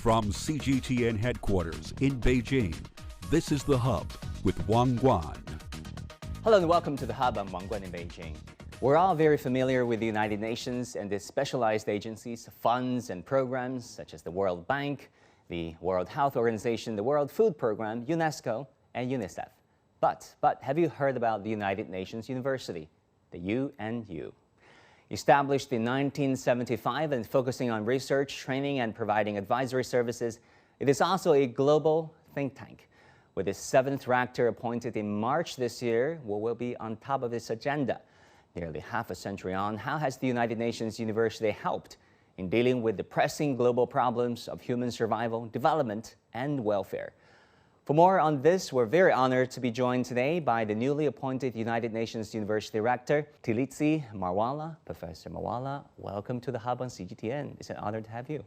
From CGTN headquarters in Beijing, this is The Hub with Wang Guan. Hello and welcome to The Hub. I'm Wang Guan in Beijing. We're all very familiar with the United Nations and its specialized agencies, funds and programs such as the World Bank, the World Health Organization, the World Food Program, UNESCO, and UNICEF. But have you heard about the United Nations University, the UNU? Established in 1975 and focusing on research, training, and providing advisory services, it is also a global think tank. With its seventh rector appointed in March this year, what will be on top of its agenda? Nearly half a century on, how has the United Nations University helped in dealing with the pressing global problems of human survival, development, and welfare? For more on this, we're very honored to be joined today by the newly appointed United Nations University Rector, Tshilidzi Marwala. Professor Marwala, welcome to The Hub on CGTN. It's an honor to have you.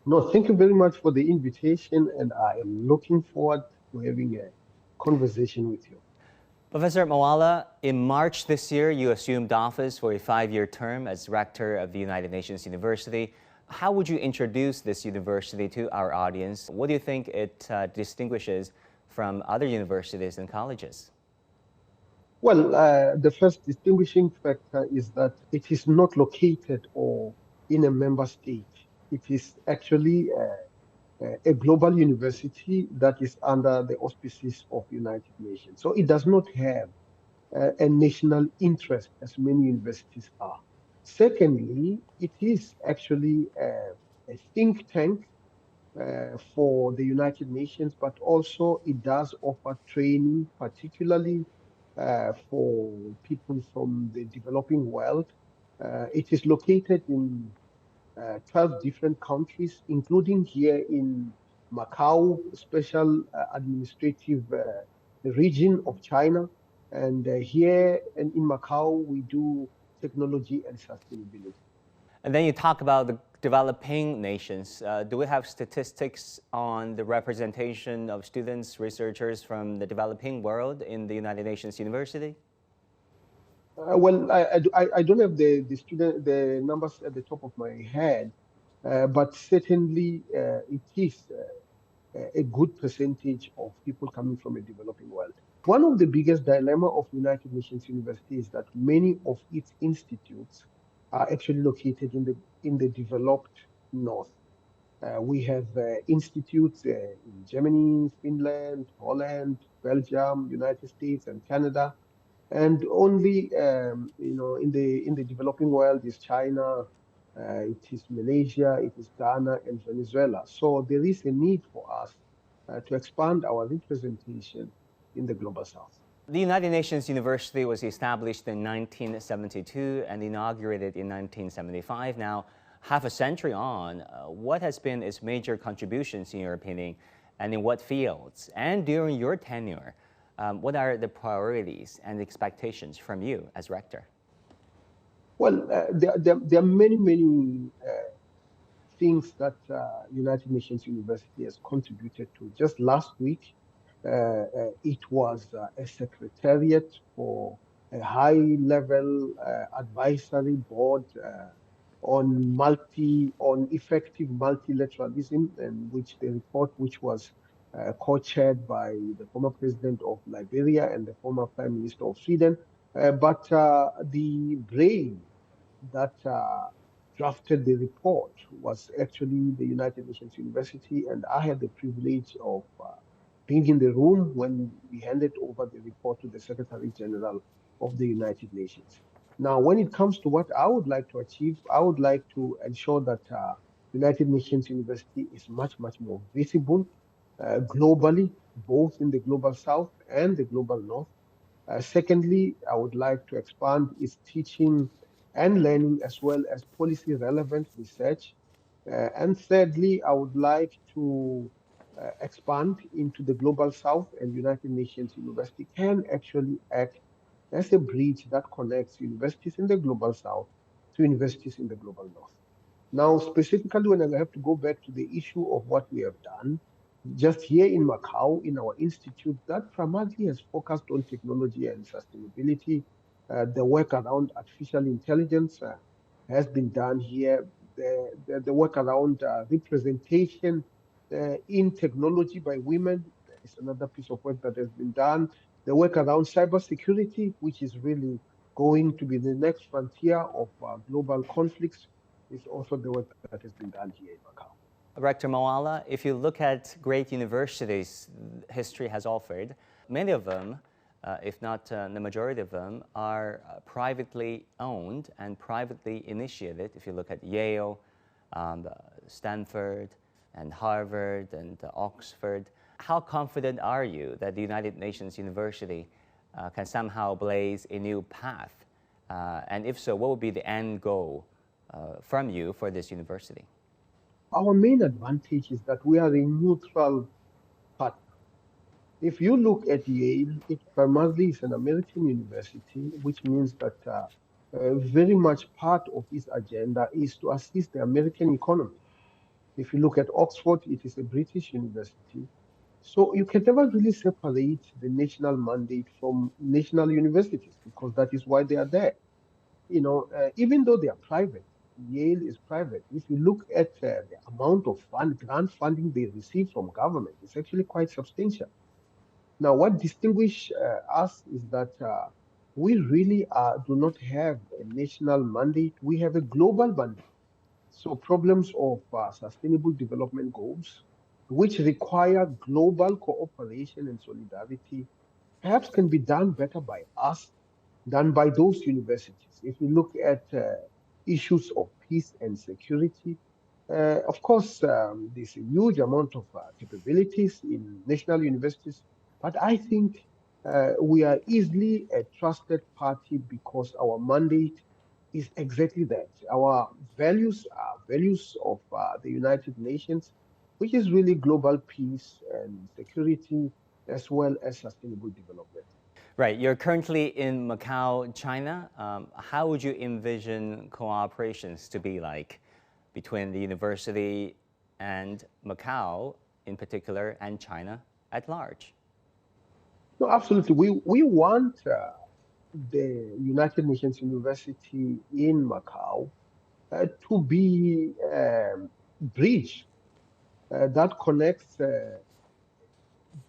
No, thank you very much for the invitation, and I am looking forward to having a conversation with you. Professor Marwala, in March this year, you assumed office for a 5-year term as Rector of the United Nations University. How would you introduce this university to our audience? What do you think it distinguishes from other universities and colleges? Well, the first distinguishing factor is that it is not located or in a member state. It is actually a global university that is under the auspices of United Nations. So it does not have a national interest as many universities are. Secondly, it is actually a think tank for the United Nations, but also it does offer training, particularly for people from the developing world. It is located in 12 different countries, including here in Macau, special administrative region of China. And here in Macau, we do technology and sustainability. And then you talk about the developing nations. Do we have statistics on the representation of students, researchers from the developing world in the United Nations University? Well, I don't have the numbers at the top of my head, but certainly it is a good percentage of people coming from a developing world. One of the biggest dilemma of United Nations University is that many of its institutes are actually located in the developed north. We have institutes in Germany, Finland, Holland, Belgium, United States, and Canada. And only in the developing world is China, it is Malaysia, it is Ghana, and Venezuela. So there is a need for us to expand our representation in the global south. The United Nations University was established in 1972 and inaugurated in 1975. Now, half a century on, what has been its major contributions in your opinion, and in what fields? And during your tenure, what are the priorities and expectations from you as rector? Well, there are many things that United Nations University has contributed to. Just last week, it was a secretariat for a high-level advisory board on effective multilateralism, and which the report, which was co-chaired by the former president of Liberia and the former prime minister of Sweden. But the brain that drafted the report was actually the United Nations University, and I had the privilege of being in the room when we handed over the report to the Secretary General of the United Nations. Now, when it comes to what I would like to achieve, I would like to ensure that United Nations University is much more visible globally, both in the global south and the global north. Secondly, I would like to expand its teaching and learning as well as policy relevant research. And thirdly, I would like to expand into the global south, and United Nations University can actually act as a bridge that connects universities in the global south to universities in the global north. Now, specifically, when I have to go back to the issue of what we have done, just here in Macau, in our institute, that primarily has focused on technology and sustainability. The work around artificial intelligence has been done here the work around representation in technology by women is another piece of work that has been done. The work around cybersecurity, which is really going to be the next frontier of global conflicts, is also the work that has been done here in Macau. Rector Marwala, if you look at great universities history has offered, many of them, if not the majority of them, are privately owned and privately initiated. If you look at Yale, Stanford, and Harvard, and Oxford, how confident are you that the United Nations University can somehow blaze a new path? And if so, what would be the end goal from you for this university? Our main advantage is that we are a neutral partner. If you look at Yale, it primarily is an American university, which means that very much part of its agenda is to assist the American economy. If you look at Oxford, it is a British university. So you can never really separate the national mandate from national universities because that is why they are there. Even though they are private, Yale is private. If you look at the amount of grant funding they receive from government, it's actually quite substantial. Now, what distinguishes us is that we really do not have a national mandate. We have a global mandate. So problems of sustainable development goals, which require global cooperation and solidarity, perhaps can be done better by us than by those universities. If you look at issues of peace and security, of course, there's a huge amount of capabilities in national universities, but I think we are easily a trusted party because our mandate is exactly that. Our values are values of the United Nations, which is really global peace and security, as well as sustainable development. Right, you're currently in Macau, China. How would you envision cooperations to be like between the university and Macau in particular and China at large? No, absolutely. We want the United Nations University in Macau to be bridge that connects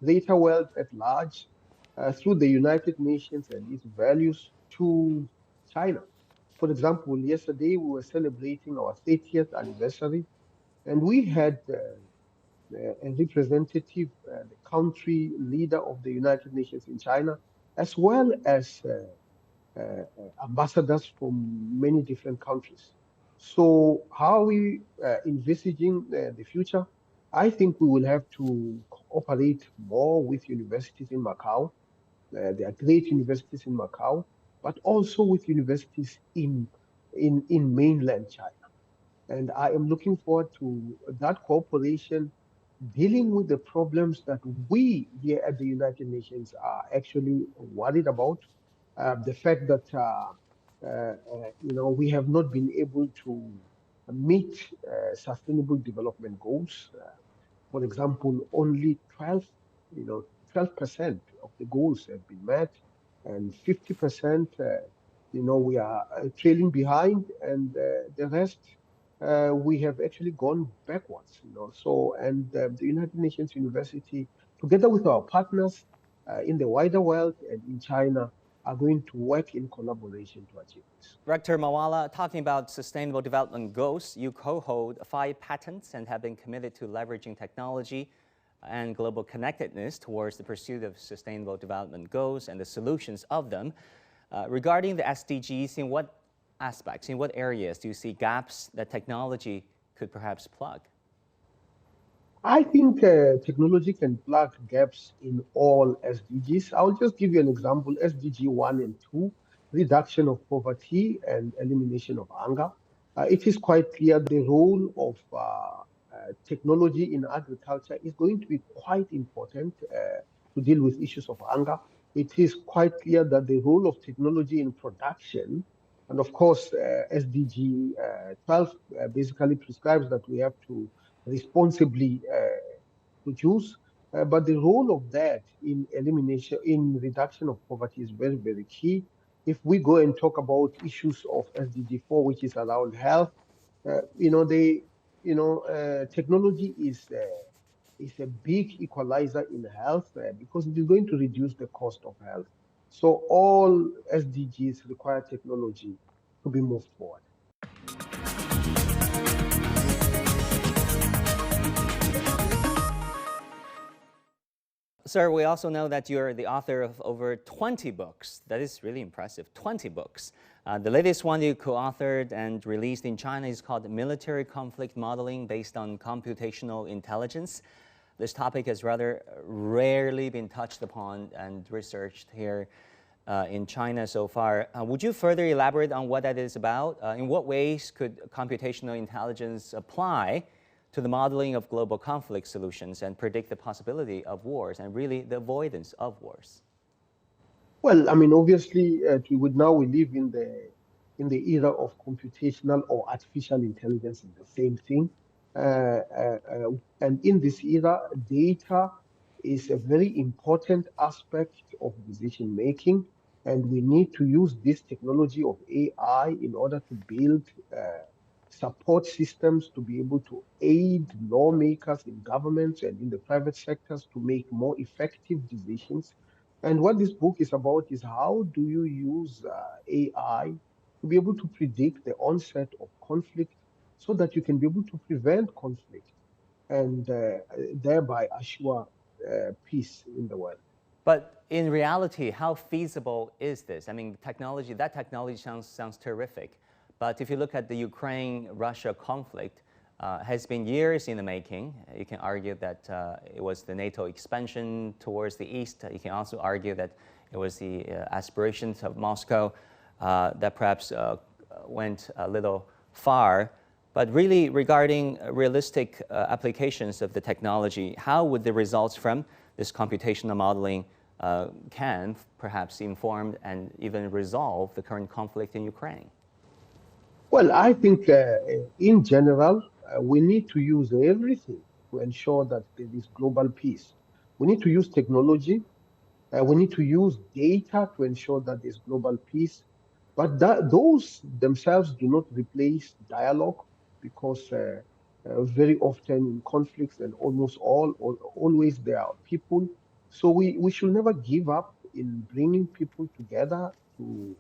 greater world at large through the United Nations and its values to China. For example, yesterday we were celebrating our 30th anniversary, and we had a representative, the country leader of the United Nations in China, as well as ambassadors from many different countries. So, how are we envisaging the future? I think we will have to cooperate more with universities in Macau. There are great universities in Macau, but also with universities in mainland China. And I am looking forward to that cooperation dealing with the problems that we here at the United Nations are actually worried about. The fact that we have not been able to meet sustainable development goals. For example, only 12% of the goals have been met, and 50%, we are trailing behind, and the rest we have actually gone backwards. So, and the United Nations University, together with our partners in the wider world and in China, are going to work in collaboration to achieve this. Rector Marwala, talking about Sustainable Development Goals, you co-hold 5 patents and have been committed to leveraging technology and global connectedness towards the pursuit of Sustainable Development Goals and the solutions of them. Regarding the SDGs, in what aspects, in what areas do you see gaps that technology could perhaps plug? I think technology can plug gaps in all SDGs. I'll just give you an example. SDG 1 and 2, reduction of poverty and elimination of hunger. It is quite clear the role of technology in agriculture is going to be quite important to deal with issues of hunger. It is quite clear that the role of technology in production, and of course, SDG 12 basically prescribes that we have to responsibly produce. But the role of that in elimination, in reduction of poverty is very, very key. If we go and talk about issues of SDG 4, which is around health, Technology is a big equalizer in health because it is going to reduce the cost of health. So all SDGs require technology to be moved forward. Sir, we also know that you're the author of over 20 books. That is really impressive, 20 books. The latest one you co-authored and released in China is called Military Conflict Modeling Based on Computational Intelligence. This topic has rather rarely been touched upon and researched here in China so far. Would you further elaborate on what that is about? In what ways could computational intelligence apply to the modeling of global conflict solutions and predict the possibility of wars and really the avoidance of wars? Well, I mean, obviously, we live in the era of computational or artificial intelligence. Is the same thing, and in this era, data is a very important aspect of decision making, and we need to use this technology of AI in order to build support systems to be able to aid lawmakers in governments and in the private sectors to make more effective decisions. And what this book is about is how do you use AI to be able to predict the onset of conflict so that you can be able to prevent conflict and thereby assure peace in the world. But in reality, how feasible is this? I mean, that technology sounds terrific. But if you look at the Ukraine-Russia conflict, has been years in the making. You can argue that it was the NATO expansion towards the east. You can also argue that it was the aspirations of Moscow that perhaps went a little far. But really, regarding realistic applications of the technology, how would the results from this computational modeling can perhaps inform and even resolve the current conflict in Ukraine? Well, I think in general, we need to use everything to ensure that there is global peace. We need to use technology. We need to use data to ensure that there's global peace. But those themselves do not replace dialogue because very often in conflicts and always there are people. So we should never give up in bringing people together to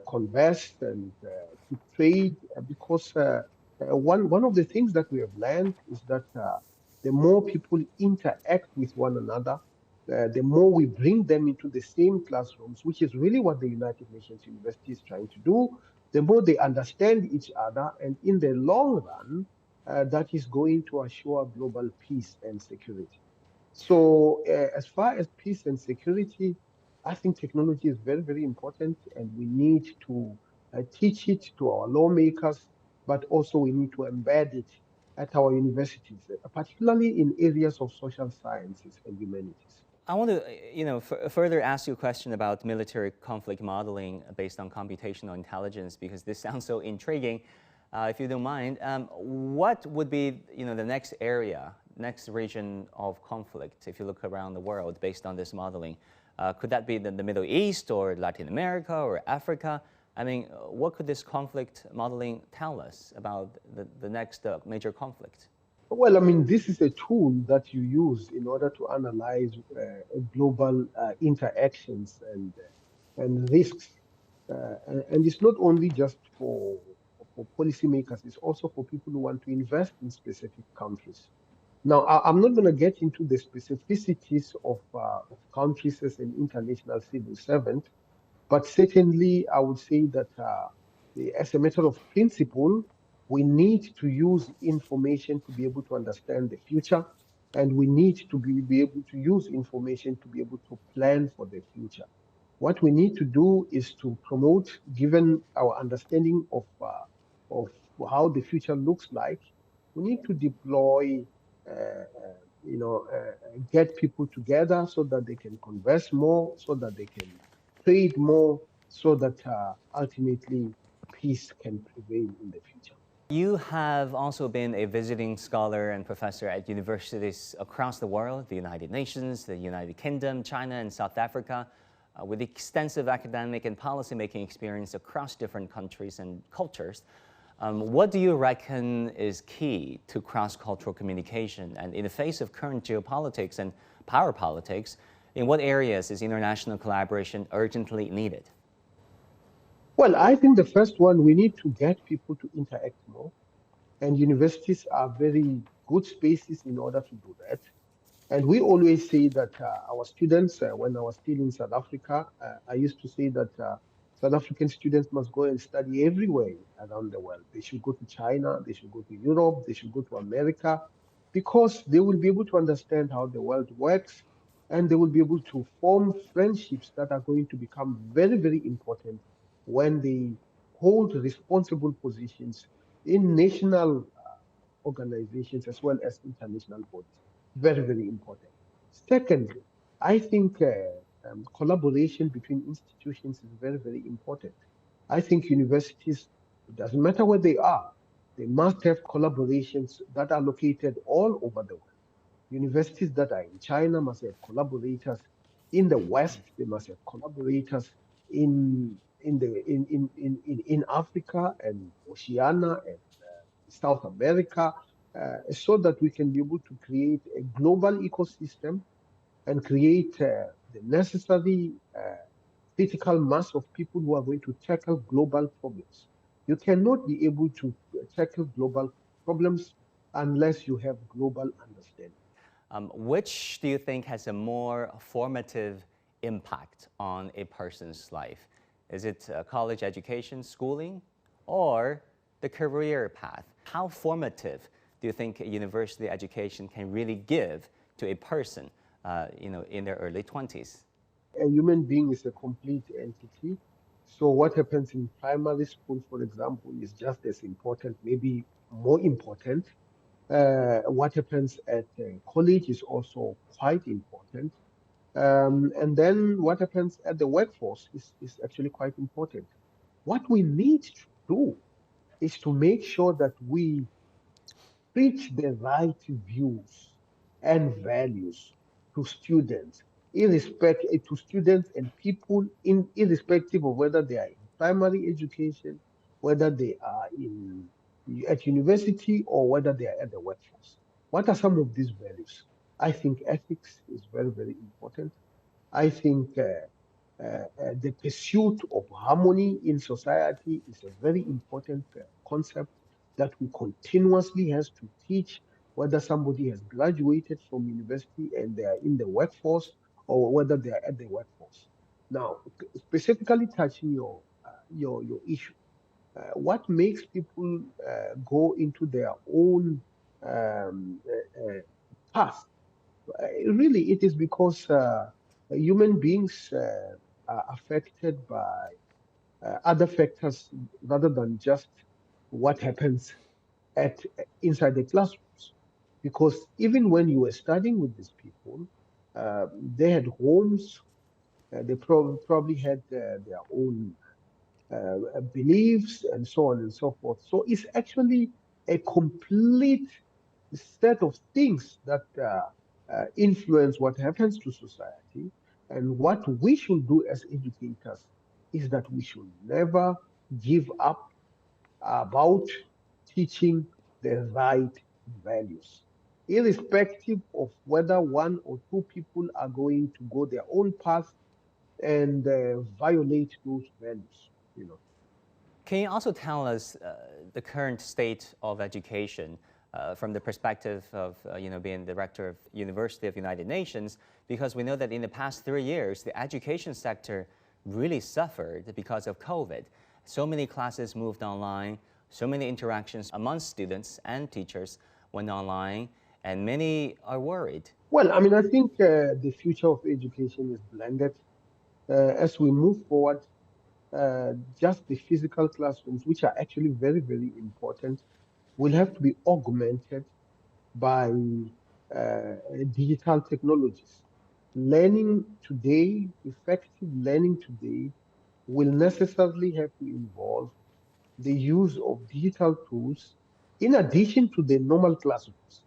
converse and to trade because one of the things that we have learned is that the more people interact with one another, the more we bring them into the same classrooms, which is really what the United Nations University is trying to do, the more they understand each other. And in the long run, that is going to assure global peace and security. So as far as peace and security, I think technology is very, very important, and we need to teach it to our lawmakers, but also we need to embed it at our universities, particularly in areas of social sciences and humanities. I want to, further ask you a question about military conflict modeling based on computational intelligence because this sounds so intriguing. If you don't mind, what would be, the next area, next region of conflict if you look around the world based on this modeling? Could that be the Middle East or Latin America or Africa? I mean, what could this conflict modeling tell us about the next major conflict? Well, I mean, this is a tool that you use in order to analyze global interactions and risks. And it's not only just for policymakers, it's also for people who want to invest in specific countries. Now, I'm not going to get into the specificities of countries as an international civil servant, but certainly I would say that as a matter of principle, we need to use information to be able to understand the future, and we need to be able to use information to be able to plan for the future. What we need to do is to promote, given our understanding of how the future looks like, we need to deploy, get people together so that they can converse more, so that they can trade more, so that ultimately peace can prevail in the future. You have also been a visiting scholar and professor at universities across the world, the United Nations, the United Kingdom, China, and South Africa, with extensive academic and policymaking experience across different countries and cultures. What do you reckon is key to cross-cultural communication? And in the face of current geopolitics and power politics, in what areas is international collaboration urgently needed? Well, I think the first one, we need to get people to interact more. And universities are very good spaces in order to do that. And we always say that our students, when I was still in South Africa, I used to say that South African students must go and study everywhere around the world. They should go to China, they should go to Europe, they should go to America, because they will be able to understand how the world works, and they will be able to form friendships that are going to become very, very important when they hold responsible positions in national organizations as well as international bodies. Very, very important. Secondly, I think collaboration between institutions is very, very important. I think universities, it doesn't matter where they must have collaborations that are located all over the world. Universities that are in China must have collaborators in the West. They must have collaborators in Africa and Oceania and South America, so that we can be able to create a global ecosystem and create the necessary critical mass of people who are going to tackle global problems. You cannot be able to tackle global problems unless you have global understanding. Which do you think has a more formative impact on a person's life? Is it college education, schooling, or the career path? How formative do you think a university education can really give to a person, in their early 20s? A human being is a complete entity. So what happens in primary school, for example, is just as important, maybe more important. What happens at college is also quite important. And then what happens at the workforce is actually quite important. What we need to do is to make sure that we preach the right views and values to students, to students and people irrespective of whether they are in primary education, whether they are at university, or whether they are at the workforce. What are some of these values? I think ethics is very, very important. I think the pursuit of harmony in society is a very important concept that we continuously has to teach, whether somebody has graduated from university and they are in the workforce, or whether they are at the workforce. Now, specifically touching your issue, what makes people go into their own path? Really, it is because human beings are affected by other factors rather than just what happens at inside the classrooms. Because even when you were studying with these people, they had homes, they probably had their own beliefs and so on and so forth. So it's actually a complete set of things that influence what happens to society. And what we should do as educators is that we should never give up about teaching the right values, irrespective of whether one or two people are going to go their own path and violate those values. You know. Can you also tell us the current state of education from the perspective of being the rector of University of United Nations? Because we know that in the past 3 years, the education sector really suffered because of COVID. So many classes moved online, so many interactions among students and teachers went online, and many are worried. Well, I mean, I think the future of education is blended. As we move forward, just the physical classrooms, which are actually very, very important, will have to be augmented by digital technologies. Learning today, effective learning today, will necessarily have to involve the use of digital tools in addition to the normal classrooms.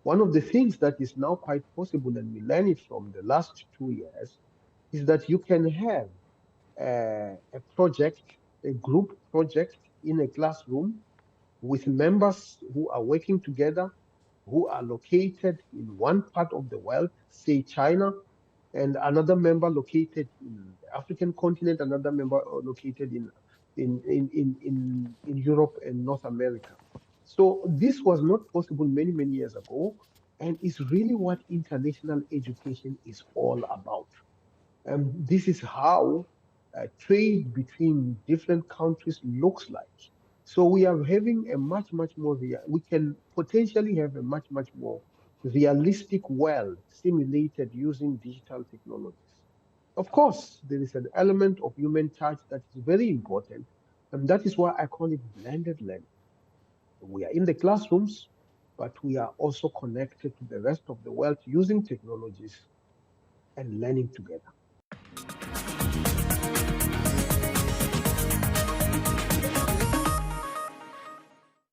One of the things that is now quite possible, and we learned it from the last 2 years, is that you can have a project, a group project in a classroom, with members who are working together, who are located in one part of the world, say China, and another member located in the African continent, another member located in Europe and North America. So this was not possible many, many years ago, and it's really what international education is all about. This is how trade between different countries looks like. So we are having a much, much more we can potentially have a much, much more realistic world simulated using digital technologies. Of course, there is an element of human touch that is very important, and that is why I call it blended learning. We are in the classrooms, but we are also connected to the rest of the world using technologies and learning together.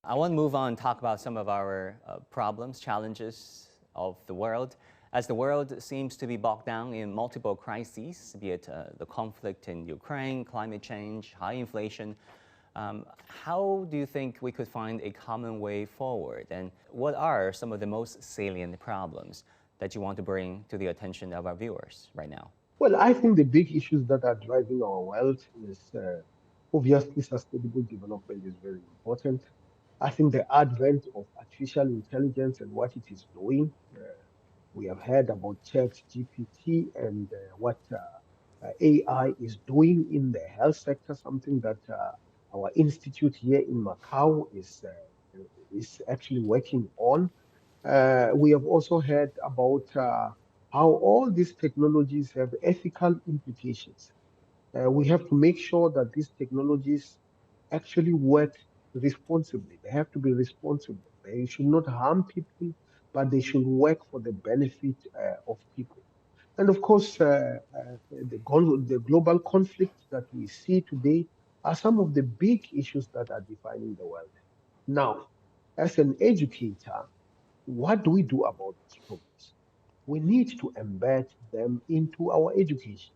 I want to move on and talk about some of our problems, challenges of the world. As the world seems to be bogged down in multiple crises, be it the conflict in Ukraine, climate change, high inflation, how do you think we could find a common way forward? And what are some of the most salient problems that you want to bring to the attention of our viewers right now? Well, I think the big issues that are driving our world is obviously sustainable development is very important. I think the advent of artificial intelligence and what it is doing. We have heard about Chat GPT and what AI is doing in the health sector, something that our institute here in Macau is actually working on. We have also heard about how all these technologies have ethical implications. We have to make sure that these technologies actually work responsibly. They have to be responsible. They should not harm people, but they should work for the benefit of people. And of course, the global conflicts that we see today are some of the big issues that are defining the world. Now, as an educator, what do we do about these problems? We need to embed them into our education.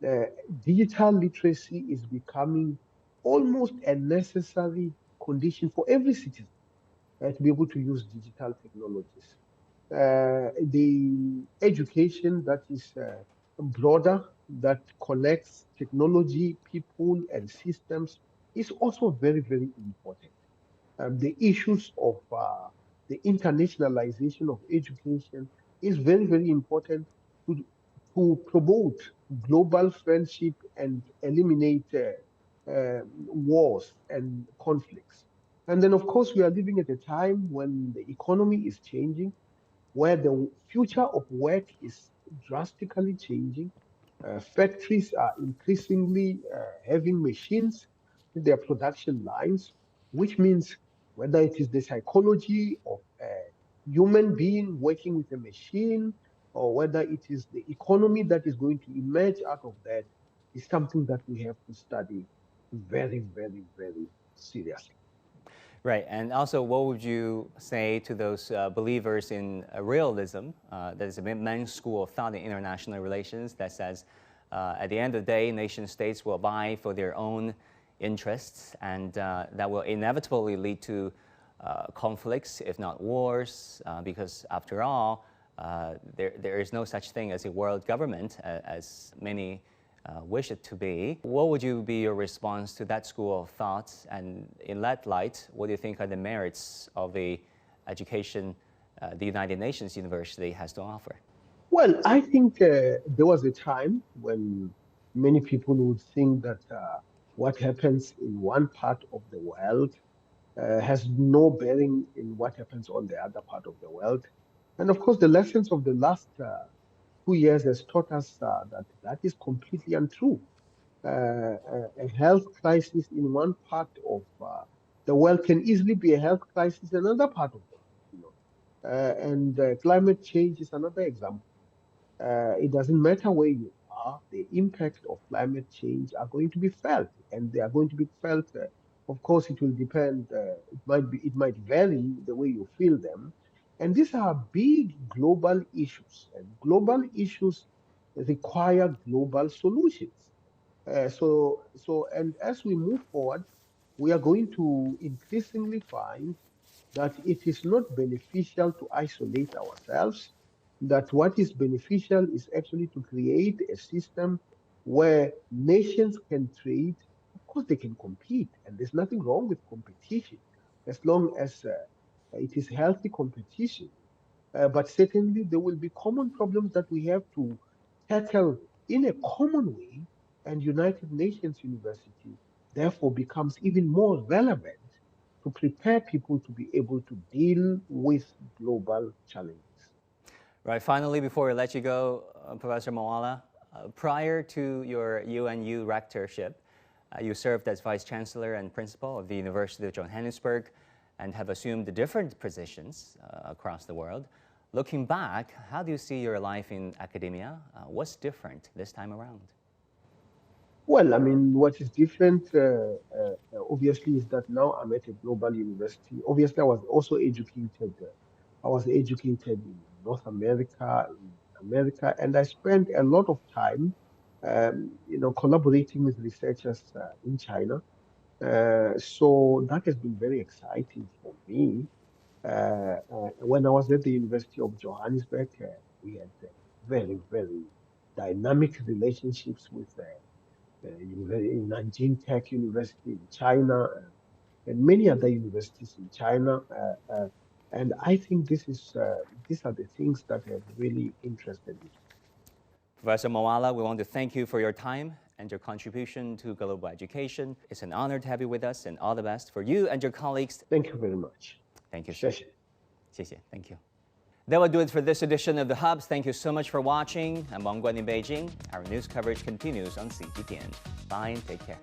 Uh, Digital literacy is becoming almost a necessary condition for every citizen to be able to use digital technologies. The education that is broader, that connects technology, people, and systems is also very, very important. The issues of the internationalization of education is very, very important to, to promote global friendship and eliminate wars and conflicts. And then, of course, we are living at a time when the economy is changing, where the future of work is drastically changing. Factories are increasingly having machines in their production lines, which means whether it is the psychology of a human being working with a machine or whether it is the economy that is going to emerge out of that is something that we have to study very, very, very seriously. Right, and also, what would you say to those believers in realism? That is a men's school of thought in international relations that says, at the end of the day, nation states will vie for their own interests, and that will inevitably lead to conflicts, if not wars, because after all, there is no such thing as a world government, as many wish it to be. What would you be your response to that school of thought? And in that light, what do you think are the merits of the education the United Nations University has to offer? Well, I think there was a time when many people would think that what happens in one part of the world has no bearing in what happens on the other part of the world. And of course, the lessons of the last 2 years has taught us that that is completely untrue. A health crisis in one part of the world can easily be a health crisis in another part of the world. And climate change is another example. It doesn't matter where you are, the impact of climate change are going to be felt, and they are going to be felt. Of course, it will depend. It might vary the way you feel them, and these are big global issues, and global issues require global solutions. And as we move forward, we are going to increasingly find that it is not beneficial to isolate ourselves, that what is beneficial is actually to create a system where nations can trade. Of course, they can compete, and there's nothing wrong with competition as long as it is healthy competition. But certainly, there will be common problems that we have to tackle in a common way, and United Nations University therefore becomes even more relevant to prepare people to be able to deal with global challenges. Right, finally, before we let you go, Professor Marwala, prior to your UNU rectorship, you served as Vice Chancellor and Principal of the University of Johannesburg and have assumed different positions across the world. Looking back, how do you see your life in academia? What's different this time around? Well, I mean, what is different, obviously, is that now I'm at a global university. Obviously, I was also educated. I was educated in North America, in America, and I spent a lot of time, collaborating with researchers in China. So that has been very exciting for me. When I was at the University of Johannesburg, we had very, very dynamic relationships with in Nanjing Tech University in China, and many other universities in China. And I think these are the things that have really interested me. Professor Marwala, we want to thank you for your time and your contribution to global education. It's an honor to have you with us, and all the best for you and your colleagues. Thank you very much. Thank you, sir. 谢谢. 谢谢. Thank you. That will do it for this edition of The Hubs. Thank you so much for watching. I'm Wang Guan in Beijing. Our news coverage continues on CGTN. Bye and take care.